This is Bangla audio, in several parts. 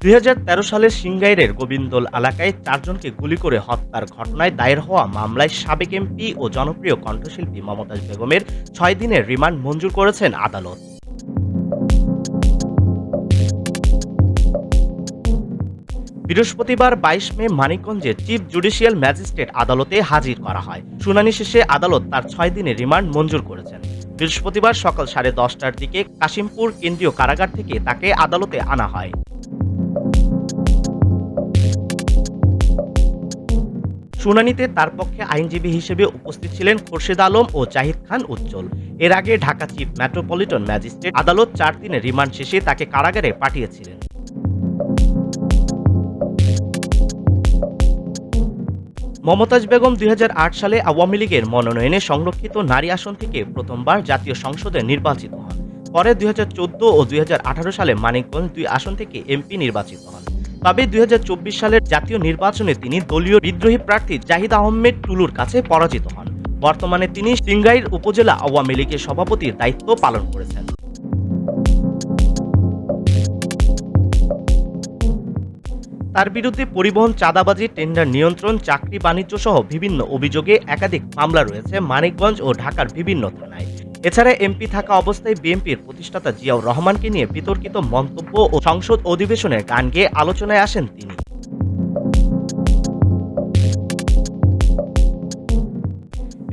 ২০১৩ সালের সিংগাইরের গোবিন্দল এলাকায় ৪ জনকে গুলি করে হত্যার ঘটনায় দায়ের হওয়া মামলায় সাবেক এমপি ও জনপ্রিয় কণ্ঠশিল্পী মমতাজ বেগমের ৬ দিনের রিমান্ড মঞ্জুর করেছেন আদালত। বৃহস্পতিবার ২২ মে মানিকগঞ্জে চিফ জুডিশিয়াল ম্যাজিস্ট্রেট আদালতে হাজির করা হয়। শুনানি শেষে আদালত তার ৬ দিনের রিমান্ড মঞ্জুর করেছেন। বৃহস্পতিবার সকাল 10:30টার দিকে কাশিমপুর কেন্দ্রীয় কারাগার থেকে তাকে আদালতে আনা হয়। শুনানিতে তার পক্ষে আইনজীবী হিসেবে উপস্থিত ছিলেন খোরশেদ আলম ও জাহিদ খান উজ্জ্বল। এর আগে ঢাকা চিফ মেট্রোপলিটন ম্যাজিস্ট্রেট আদালত ৪ দিনের রিমান্ড শেষে তাকে কারাগারে পাঠিয়েছিলেন। মমতাজ বেগম ২০০৮ সালে আওয়ামী লীগের মনোনয়নে সংরক্ষিত নারী আসন থেকে প্রথমবার জাতীয় সংসদে নির্বাচিত হন। পরে ২০১৪ ও ২০১৮ সালে মানিকগঞ্জ ২ আসন থেকে এমপি নির্বাচিত হন। তবে ২০২৪ সালের জাতীয় নির্বাচনে তিনি দলীয় বিদ্রোহী প্রার্থী জাহিদ আহমেদ টুলুর কাছে পরাজিত হন। বর্তমানে তিনি সিংগাইর উপজেলা আওয়ামী লীগের সভাপতির দায়িত্ব পালন করেছেন। তার বিরুদ্ধে পরিবহন চাঁদাবাজি, টেন্ডার নিয়ন্ত্রণ, চাকরি বাণিজ্য সহ বিভিন্ন অভিযোগে একাধিক মামলা রয়েছে মানিকগঞ্জ ও ঢাকার বিভিন্ন থানায়। এছাড়া এমপি থাকা অবস্থায় বিএনপির প্রতিষ্ঠাতা জিয়াউর রহমানকে নিয়ে বিতর্কিত মন্তব্য ও সংসদ অধিবেশনের গান গেয়ে আলোচনায় আসেন তিনি।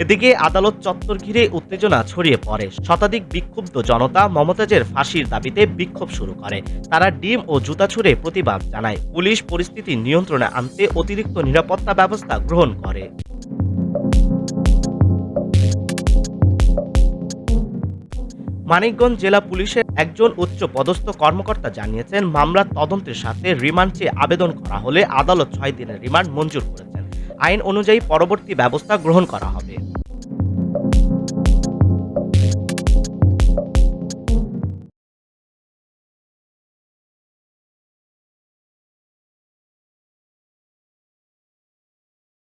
এদিকে আদালত চত্বর ঘিরে উত্তেজনা ছড়িয়ে পড়ে। শতাধিক বিক্ষুব্ধ জনতা মমতাজের ফাঁসির দাবিতে বিক্ষোভ শুরু করে। তারা ডিম ও জুতা ছুড়ে প্রতিবাদ জানায়। পুলিশ পরিস্থিতি নিয়ন্ত্রণে আনতে অতিরিক্ত নিরাপত্তা ব্যবস্থা গ্রহণ করে। মানিকগঞ্জ জেলা পুলিশের একজন উচ্চ পদস্থ কর্মকর্তা জানিয়েছেন, মামলার তদন্তের সাথে রিমান্ড চেয়ে আবেদন করা হলে আদালত ৬ দিনের রিমান্ড মঞ্জুর করেছেন। আইন অনুযায়ী পরবর্তী ব্যবস্থা গ্রহণ করা হবে।